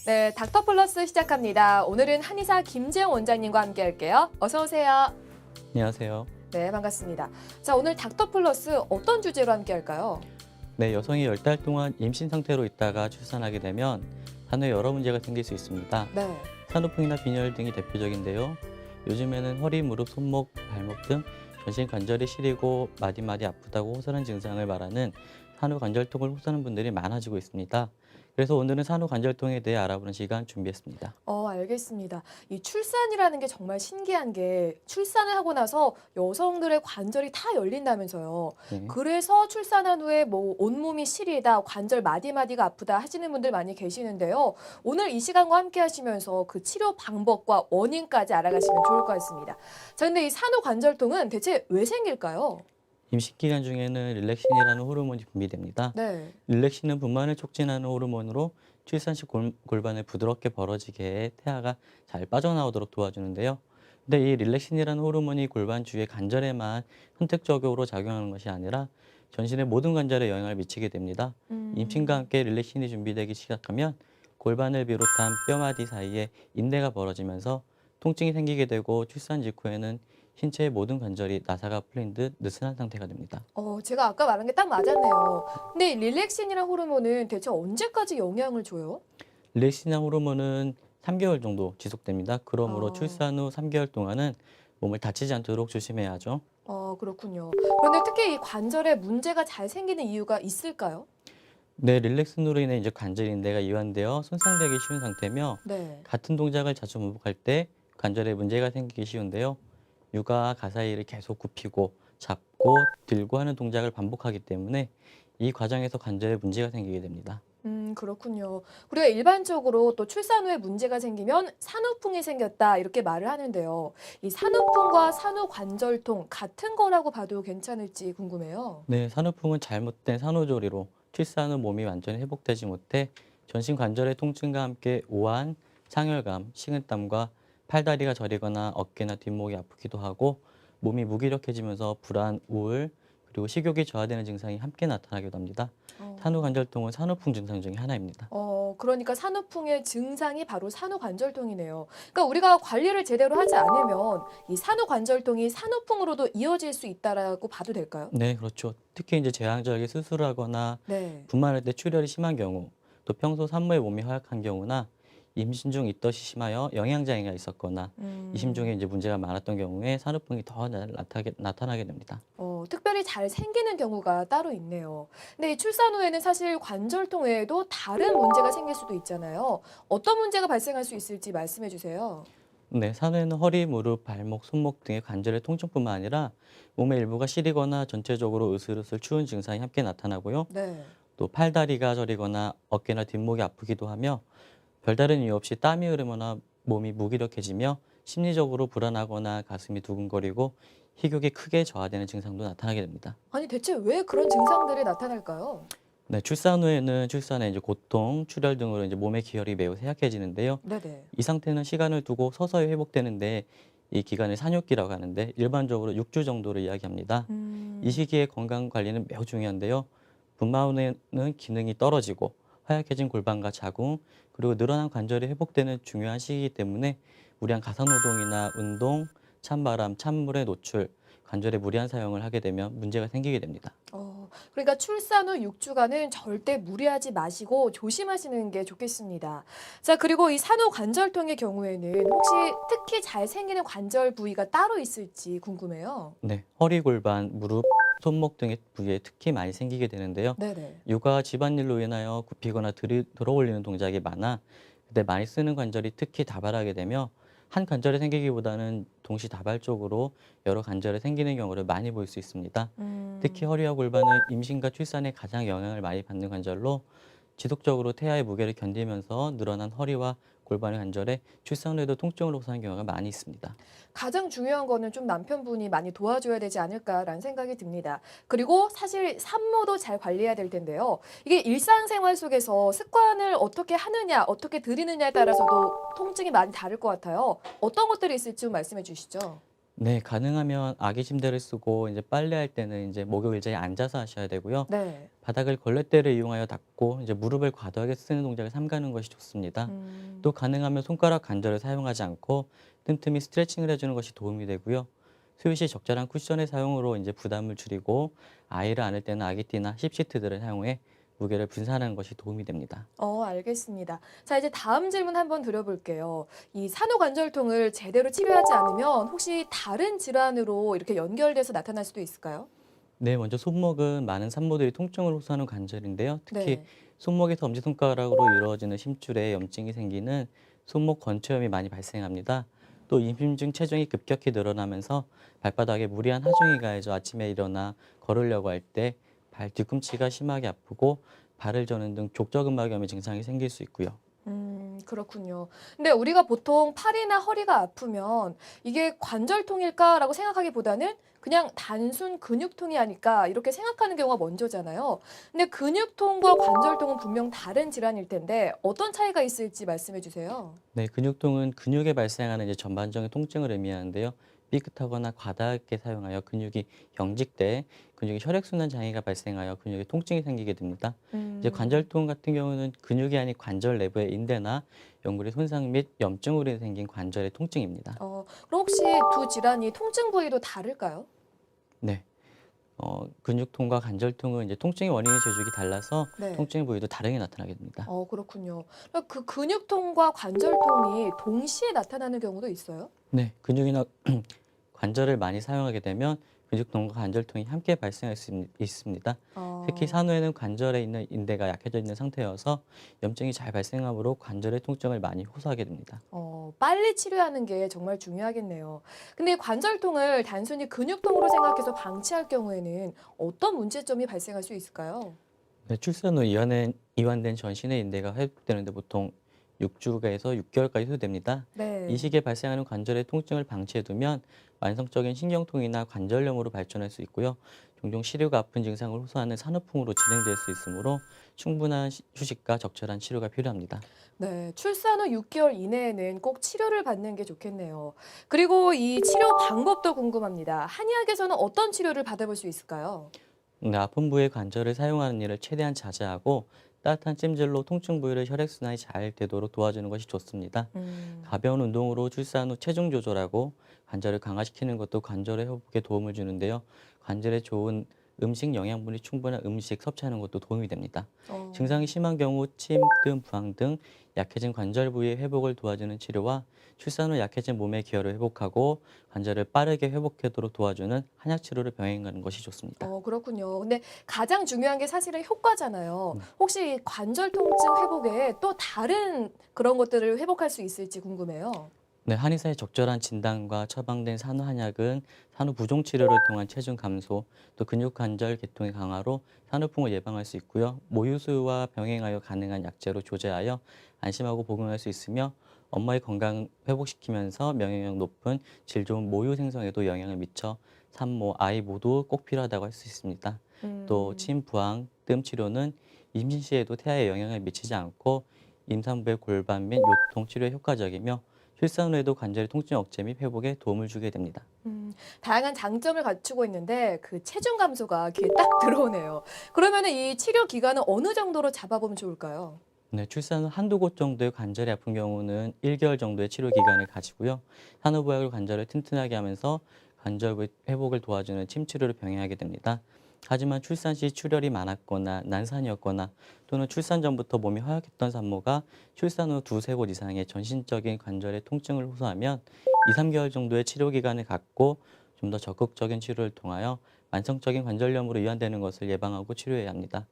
네, 닥터플러스 시작합니다. 오늘은 한의사 김재영 원장님과 함께 할게요. 어서 오세요. 안녕하세요. 네, 반갑습니다. 자, 오늘 닥터플러스 어떤 주제로 함께 할까요? 네, 여성이 10달 동안 임신 상태로 있다가 출산하게 되면 산후에 여러 문제가 생길 수 있습니다. 네. 산후풍이나 빈혈 등이 대표적인데요. 요즘에는 허리, 무릎, 손목, 발목 등 전신 관절이 시리고 마디마디 아프다고 호소하는 증상을 말하는 산후관절통을 호소하는 분들이 많아지고 있습니다. 그래서 오늘은 산후관절통에 대해 알아보는 시간 준비했습니다. 알겠습니다. 이 출산이라는 게 정말 신기한 게 출산을 하고 나서 여성들의 관절이 다 열린다면서요. 네. 그래서 출산한 후에 뭐 온몸이 시리다, 관절 마디마디가 아프다 하시는 분들 많이 계시는데요. 오늘 이 시간과 함께 하시면서 그 치료 방법과 원인까지 알아가시면 좋을 것 같습니다. 자, 근데 이 산후관절통은 대체 왜 생길까요? 임신 기간 중에는 릴렉신이라는 호르몬이 분비됩니다. 네. 릴렉신은 분만을 촉진하는 호르몬으로 출산 시 골반을 부드럽게 벌어지게 해 태아가 잘 빠져나오도록 도와주는데요. 근데 이 릴렉신이라는 호르몬이 골반 주위의 관절에만 선택적으로 작용하는 것이 아니라 전신의 모든 관절에 영향을 미치게 됩니다. 임신과 함께 릴렉신이 준비되기 시작하면 골반을 비롯한 뼈마디 사이에 인대가 벌어지면서 통증이 생기게 되고 출산 직후에는 신체의 모든 관절이 나사가 풀린 듯 느슨한 상태가 됩니다. 제가 아까 말한 게 딱 맞았네요. 근데 이 릴렉신이라는 호르몬은 대체 언제까지 영향을 줘요? 릴렉신한 호르몬은 3개월 정도 지속됩니다. 그러므로 아, 출산 후 3개월 동안은 몸을 다치지 않도록 조심해야 하죠. 그렇군요. 그런데 특히 이 관절에 문제가 잘 생기는 이유가 있을까요? 네, 릴렉슨으로 인해 이제 관절 인대가 이완되어 손상되기 쉬운 상태며 네. 같은 동작을 자주 반복할 때 관절에 문제가 생기기 쉬운데요. 육아와 가사이를 계속 굽히고 잡고 들고 하는 동작을 반복하기 때문에 이 과정에서 관절에 문제가 생기게 됩니다. 그렇군요. 우리가 일반적으로 또 출산 후에 문제가 생기면 산후풍이 생겼다 이렇게 말을 하는데요. 이 산후풍과 산후관절통 같은 거라고 봐도 괜찮을지 궁금해요. 네, 산후풍은 잘못된 산후조리로 출산 후 몸이 완전히 회복되지 못해 전신 관절의 통증과 함께 오한, 상열감, 식은땀과 팔다리가 저리거나 어깨나 뒷목이 아프기도 하고 몸이 무기력해지면서 불안, 우울, 그리고 식욕이 저하되는 증상이 함께 나타나기도 합니다. 어. 산후관절통은 산후풍 증상 중에 하나입니다. 그러니까 산후풍의 증상이 바로 산후관절통이네요. 그러니까 우리가 관리를 제대로 하지 않으면 이 산후관절통이 산후풍으로도 이어질 수 있다라고 봐도 될까요? 네, 그렇죠. 특히 이제 제왕절개 수술을 하거나 네. 분만할 때 출혈이 심한 경우, 또 평소 산모의 몸이 허약한 경우나 임신 중 입덧이 심하여 영양장애가 있었거나 이심 중에 음, 이제 문제가 많았던 경우에 산후풍이 더 나타나게 됩니다. 특별히 잘 생기는 경우가 따로 있네요. 근데 이 출산 후에는 사실 관절통 외에도 다른 문제가 생길 수도 있잖아요. 어떤 문제가 발생할 수 있을지 말씀해 주세요. 네, 산후에는 허리, 무릎, 발목, 손목 등의 관절의 통증뿐만 아니라 몸의 일부가 시리거나 전체적으로 으슬으슬 추운 증상이 함께 나타나고요. 네. 또 팔다리가 저리거나 어깨나 뒷목이 아프기도 하며 별다른 이유 없이 땀이 흐르거나 몸이 무기력해지며 심리적으로 불안하거나 가슴이 두근거리고 식욕이 크게 저하되는 증상도 나타나게 됩니다. 아니 대체 왜 그런 증상들이 나타날까요? 네, 출산 후에는 출산에 이제 고통, 출혈 등으로 이제 몸의 기혈이 매우 쇠약해지는데요. 네네. 이 상태는 시간을 두고 서서히 회복되는데 이 기간을 산욕기라고 하는데 일반적으로 6주 정도를 이야기합니다. 이 음. 시기에 건강 관리는 매우 중요한데요. 분마 후에는 기능이 떨어지고 허약해진 골반과 자궁 그리고 늘어난 관절이 회복되는 중요한 시기이기 때문에 무리한 가사노동이나 운동, 찬바람, 찬물의 노출, 관절의 무리한 사용을 하게 되면 문제가 생기게 됩니다. 그러니까 출산 후 6주간은 절대 무리하지 마시고 조심하시는 게 좋겠습니다. 자, 그리고 이 산후관절통의 경우에는 혹시 특히 잘 생기는 관절 부위가 따로 있을지 궁금해요. 네, 허리, 골반, 무릎, 손목 등의 부위에 특히 많이 생기게 되는데요. 네네. 육아 집안일로 인하여 굽히거나 들어 올리는 동작이 많아 그때 많이 쓰는 관절이 특히 다발하게 되며 한 관절에 생기기보다는 동시다발적으로 여러 관절에 생기는 경우를 많이 볼 수 있습니다. 특히 음, 허리와 골반은 임신과 출산에 가장 영향을 많이 받는 관절로 지속적으로 태아의 무게를 견디면서 늘어난 허리와 골반의 관절에 출산 후에도 통증을 호소하는 경우가 많이 있습니다. 가장 중요한 거는 좀 남편분이 많이 도와줘야 되지 않을까라는 생각이 듭니다. 그리고 사실 산모도 잘 관리해야 될 텐데요. 이게 일상생활 속에서 습관을 어떻게 하느냐, 어떻게 들이느냐에 따라서도 통증이 많이 다를 것 같아요. 어떤 것들이 있을지 좀 말씀해 주시죠. 네, 가능하면 아기 침대를 쓰고 이제 빨래할 때는 이제 목욕 의자에 앉아서 하셔야 되고요. 네. 바닥을 걸레대를 이용하여 닦고 이제 무릎을 과도하게 쓰는 동작을 삼가는 것이 좋습니다. 또 음. 가능하면 손가락 관절을 사용하지 않고 틈틈이 스트레칭을 해주는 것이 도움이 되고요. 수유 시 적절한 쿠션의 사용으로 이제 부담을 줄이고 아이를 안을 때는 아기띠나 힙시트들을 사용해 무게를 분산하는 것이 도움이 됩니다. 알겠습니다. 자, 이제 다음 질문 한번 드려볼게요. 이 산후관절통을 제대로 치료하지 않으면 혹시 다른 질환으로 이렇게 연결돼서 나타날 수도 있을까요? 네, 먼저 손목은 많은 산모들이 통증을 호소하는 관절인데요. 특히 네. 손목에서 엄지손가락으로 이루어지는 심줄에 염증이 생기는 손목 건초염이 많이 발생합니다. 또 임신 중 체중이 급격히 늘어나면서 발바닥에 무리한 하중이 가해져 아침에 일어나 걸으려고 할 때 발 뒤꿈치가 심하게 아프고 발을 저는 등 족저근막염의 증상이 생길 수 있고요. 그렇군요. 근데 우리가 보통 팔이나 허리가 아프면 이게 관절통일까라고 생각하기보다는 그냥 단순 근육통이 아닐까 이렇게 생각하는 경우가 먼저잖아요. 근데 근육통과 관절통은 분명 다른 질환일 텐데 어떤 차이가 있을지 말씀해 주세요. 네, 근육통은 근육에 발생하는 이제 전반적인 통증을 의미하는데요. 삐끗하거나 과다하게 사용하여 근육이 경직돼 근육의 혈액순환 장애가 발생하여 근육에 통증이 생기게 됩니다. 이제 음. 관절통 같은 경우는 근육이 아닌 관절 내부의 인대나 연골의 손상 및 염증으로 인해 생긴 관절의 통증입니다. 그럼 혹시 두 질환이 통증 부위도 다를까요? 네, 근육통과 관절통은 이제 통증의 원인이 제족이 달라서 네. 통증의 부위도 다르게 나타나게 됩니다. 그렇군요. 그럼 그 근육통과 관절통이 동시에 나타나는 경우도 있어요? 네, 근육이나 관절을 많이 사용하게 되면 근육통과 관절통이 함께 발생할 수 있습니다. 특히 어. 산후에는 관절에 있는 인대가 약해져 있는 상태여서 염증이 잘 발생하므로 관절의 통증을 많이 호소하게 됩니다. 빨리 치료하는 게 정말 중요하겠네요. 근데 관절통을 단순히 근육통으로 생각해서 방치할 경우에는 어떤 문제점이 발생할 수 있을까요? 네, 출산 후 이완된 전신의 인대가 회복되는데 보통 6주에서 6개월까지 소요됩니다. 이 네. 시기에 발생하는 관절의 통증을 방치해두면 만성적인 신경통이나 관절염으로 발전할 수 있고요. 종종 시류가 아픈 증상을 호소하는 산후풍으로 진행될 수 있으므로 충분한 휴식과 적절한 치료가 필요합니다. 네, 출산 후 6개월 이내에는 꼭 치료를 받는 게 좋겠네요. 그리고 이 치료 방법도 궁금합니다. 한의학에서는 어떤 치료를 받아볼 수 있을까요? 네, 아픈 부위의 관절을 사용하는 일을 최대한 자제하고 따뜻한 찜질로 통증 부위를 혈액순환이 잘 되도록 도와주는 것이 좋습니다. 음. 가벼운 운동으로 출산 후 체중 조절하고 관절을 강화시키는 것도 관절의 회복에 도움을 주는데요. 관절에 좋은 음식 영양분이 충분한 음식 섭취하는 것도 도움이 됩니다. 증상이 어. 심한 경우 침, 뜸, 부항 등 약해진 관절 부위의 회복을 도와주는 치료와 출산 후 약해진 몸의 기혈을 회복하고 관절을 빠르게 회복하도록 도와주는 한약 치료를 병행하는 것이 좋습니다. 그렇군요. 근데 가장 중요한 게 사실은 효과잖아요. 네. 혹시 관절 통증 회복에 또 다른 그런 것들을 회복할 수 있을지 궁금해요. 네, 한의사의 적절한 진단과 처방된 산후 한약은 산후 부종 치료를 통한 체중 감소, 또 근육 관절 계통의 강화로 산후풍을 예방할 수 있고요. 모유수유와 병행하여 가능한 약재로 조제하여 안심하고 복용할 수 있으며 엄마의 건강 회복시키면서 명령력 높은 질 좋은 모유 생성에도 영향을 미쳐 산모, 아이 모두 꼭 필요하다고 할 수 있습니다. 또 음. 침, 부항, 뜸 치료는 임신 시에도 태아에 영향을 미치지 않고 임산부의 골반 및 요통 치료에 효과적이며 출산 후에도 관절의 통증 억제 및 회복에 도움을 주게 됩니다. 다양한 장점을 갖추고 있는데 그 체중 감소가 귀에 딱 들어오네요. 그러면은 이 치료 기간은 어느 정도로 잡아보면 좋을까요? 네, 출산 후 한두 곳 정도의 관절이 아픈 경우는 1개월 정도의 치료 기간을 가지고요. 산후부약으로 관절을 튼튼하게 하면서 관절 회복을 도와주는 침 치료를 병행하게 됩니다. 하지만 출산 시 출혈이 많았거나 난산이었거나 또는 출산 전부터 몸이 허약했던 산모가 출산 후 두세 곳 이상의 전신적인 관절의 통증을 호소하면 2, 3개월 정도의 치료 기간을 갖고 좀 더 적극적인 치료를 통하여 만성적인 관절염으로 이완되는 것을 예방하고 치료해야 합니다.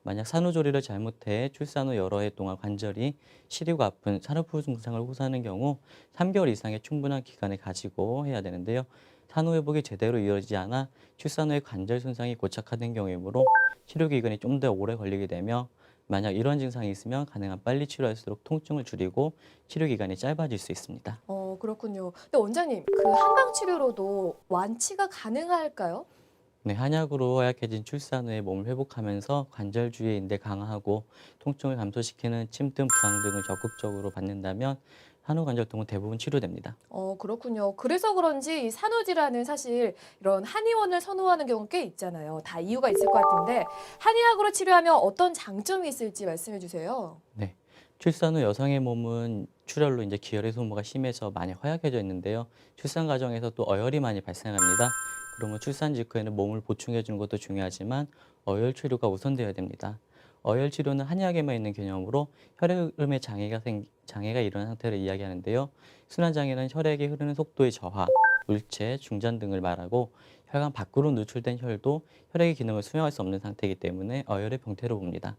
만약 산후조리를 잘못해 출산 후 여러 해 동안 관절이 시리고 아픈 산후부 증상을 호소하는 경우 3개월 이상의 충분한 기간을 가지고 해야 되는데요. 산후 회복이 제대로 이루어지지 않아 출산 후에 관절 손상이 고착화된 경우이므로 치료 기간이 좀 더 오래 걸리게 되며 만약 이런 증상이 있으면 가능한 빨리 치료할수록 통증을 줄이고 치료 기간이 짧아질 수 있습니다. 그렇군요. 근데 원장님, 그 한방 치료로도 완치가 가능할까요? 네, 한약으로 허약해진 출산 후에 몸을 회복하면서 관절 주위의 인대 강화하고 통증을 감소시키는 침뜸 부항 등을 적극적으로 받는다면 산후관절통은 대부분 치료됩니다. 그렇군요. 그래서 그런지 이 산후질환은 사실 이런 한의원을 선호하는 경우가 꽤 있잖아요. 다 이유가 있을 것 같은데 한의학으로 치료하면 어떤 장점이 있을지 말씀해 주세요. 네. 출산 후 여성의 몸은 출혈로 이제 기혈의 소모가 심해서 많이 허약해져 있는데요. 출산 과정에서 또 어혈이 많이 발생합니다. 그러면 출산 직후에는 몸을 보충해 주는 것도 중요하지만 어혈 치료가 우선되어야 됩니다. 어혈 치료는 한의학에만 있는 개념으로 혈액 흐름에 장애가 일어난 상태를 이야기하는데요. 순환 장애는 혈액이 흐르는 속도의 저하, 물체, 중잔 등을 말하고 혈관 밖으로 누출된 혈도 혈액의 기능을 수행할 수 없는 상태이기 때문에 어혈의 병태로 봅니다.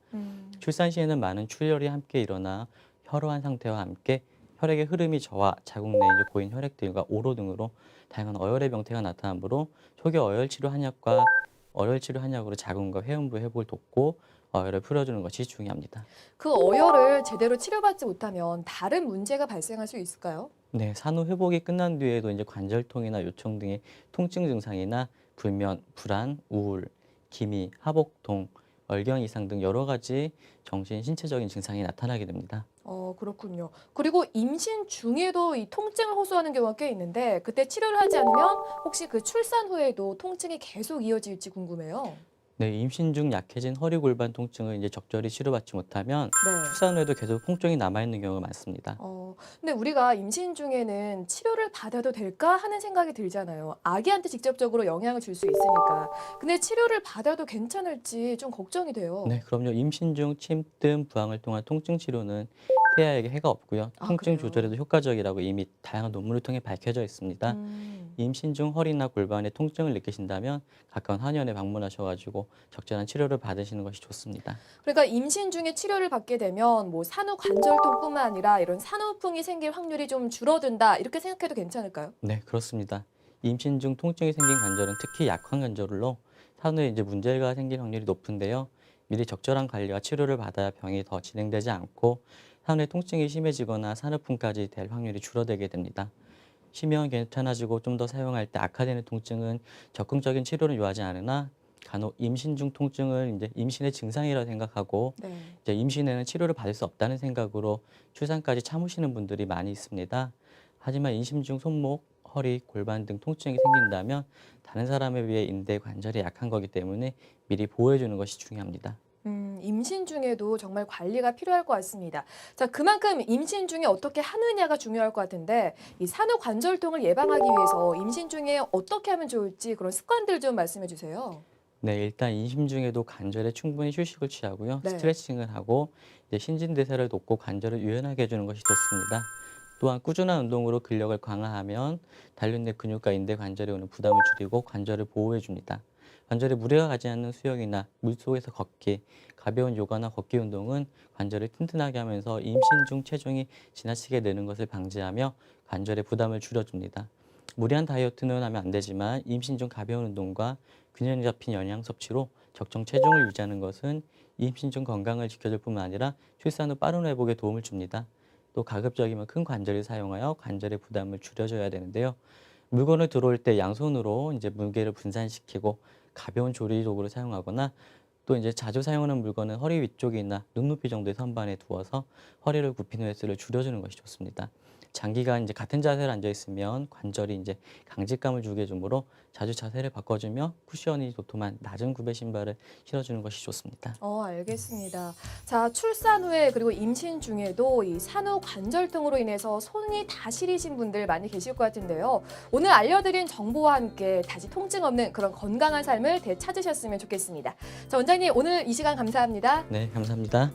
출산 시에는 많은 출혈이 함께 일어나 혈호한 상태와 함께 혈액의 흐름이 저하, 자궁 내 이제 고인 혈액들과 오로 등으로 다양한 어혈의 병태가 나타나므로 초기 어혈 치료 한약으로 자궁과 회음부 회복을 돕고 어혈을 풀어주는 것이 중요합니다. 그 어혈을 제대로 치료받지 못하면 다른 문제가 발생할 수 있을까요? 네, 산후 회복이 끝난 뒤에도 이제 관절통이나 요청 등의 통증 증상이나 불면, 불안, 우울, 기미, 하복통, 월경 이상 등 여러 가지 정신, 신체적인 증상이 나타나게 됩니다. 그렇군요. 그리고 임신 중에도 이 통증을 호소하는 경우가 꽤 있는데 그때 치료를 하지 않으면 혹시 그 출산 후에도 통증이 계속 이어질지 궁금해요. 네, 임신 중 약해진 허리 골반 통증을 이제 적절히 치료받지 못하면 네. 출산 후에도 계속 통증이 남아있는 경우가 많습니다. 근데 우리가 임신 중에는 치료를 받아도 될까 하는 생각이 들잖아요. 아기한테 직접적으로 영향을 줄 수 있으니까. 근데 치료를 받아도 괜찮을지 좀 걱정이 돼요. 네, 그럼요. 임신 중 침뜸, 부항을 통한 통증 치료는 태아에게 해가 없고요. 통증 그래요? 조절에도 효과적이라고 이미 다양한 논문을 통해 밝혀져 있습니다. 임신 중 허리나 골반에 통증을 느끼신다면 가까운 한의원에 방문하셔가지고 적절한 치료를 받으시는 것이 좋습니다. 그러니까 임신 중에 치료를 받게 되면 뭐 산후 관절통뿐만 아니라 이런 산후풍이 생길 확률이 좀 줄어든다 이렇게 생각해도 괜찮을까요? 네, 그렇습니다. 임신 중 통증이 생긴 관절은 특히 약한 관절로 산후에 이제 문제가 생길 확률이 높은데요. 미리 적절한 관리와 치료를 받아야 병이 더 진행되지 않고 산후에 통증이 심해지거나 산후풍까지 될 확률이 줄어들게 됩니다. 쉬면 괜찮아지고 좀 더 사용할 때 악화되는 통증은 적극적인 치료를 요하지 않으나 간혹 임신 중 통증을 이제 임신의 증상이라 생각하고 네. 이제 임신에는 치료를 받을 수 없다는 생각으로 출산까지 참으시는 분들이 많이 있습니다. 하지만 임신 중 손목, 허리, 골반 등 통증이 생긴다면 다른 사람에 비해 인대 관절이 약한 거기 때문에 미리 보호해 주는 것이 중요합니다. 임신 중에도 정말 관리가 필요할 것 같습니다. 자, 그만큼 임신 중에 어떻게 하느냐가 중요할 것 같은데 이 산후 관절통을 예방하기 위해서 임신 중에 어떻게 하면 좋을지 그런 습관들 좀 말씀해 주세요. 네, 일단 임신 중에도 관절에 충분히 휴식을 취하고요. 네. 스트레칭을 하고 이제 신진대사를 돕고 관절을 유연하게 해주는 것이 좋습니다. 또한 꾸준한 운동으로 근력을 강화하면 단련된 근육과 인대 관절에 오는 부담을 줄이고 관절을 보호해 줍니다. 관절에 무리가 가지 않는 수영이나 물속에서 걷기, 가벼운 요가나 걷기 운동은 관절을 튼튼하게 하면서 임신 중 체중이 지나치게 느는 것을 방지하며 관절의 부담을 줄여줍니다. 무리한 다이어트는 하면 안 되지만 임신 중 가벼운 운동과 균형 잡힌 영양 섭취로 적정 체중을 유지하는 것은 임신 중 건강을 지켜줄 뿐만 아니라 출산 후 빠른 회복에 도움을 줍니다. 또 가급적이면 큰 관절을 사용하여 관절의 부담을 줄여줘야 되는데요. 물건을 들어올 때 양손으로 이제 무게를 분산시키고 가벼운 조리 도구를 사용하거나 또 이제 자주 사용하는 물건은 허리 위쪽이나 눈높이 정도의 선반에 두어서 허리를 굽히는 횟수를 줄여주는 것이 좋습니다. 장기간 이제 같은 자세로 앉아 있으면 관절이 이제 강직감을 주게 되므로 자주 자세를 바꿔주며 쿠션이 도톰한 낮은 굽의 신발을 신어주는 것이 좋습니다. 알겠습니다. 자, 출산 후에 그리고 임신 중에도 이 산후 관절통으로 인해서 손이 다 시리신 분들 많이 계실 것 같은데요. 오늘 알려드린 정보와 함께 다시 통증 없는 그런 건강한 삶을 되찾으셨으면 좋겠습니다. 자, 원장님 오늘 이 시간 감사합니다. 네, 감사합니다.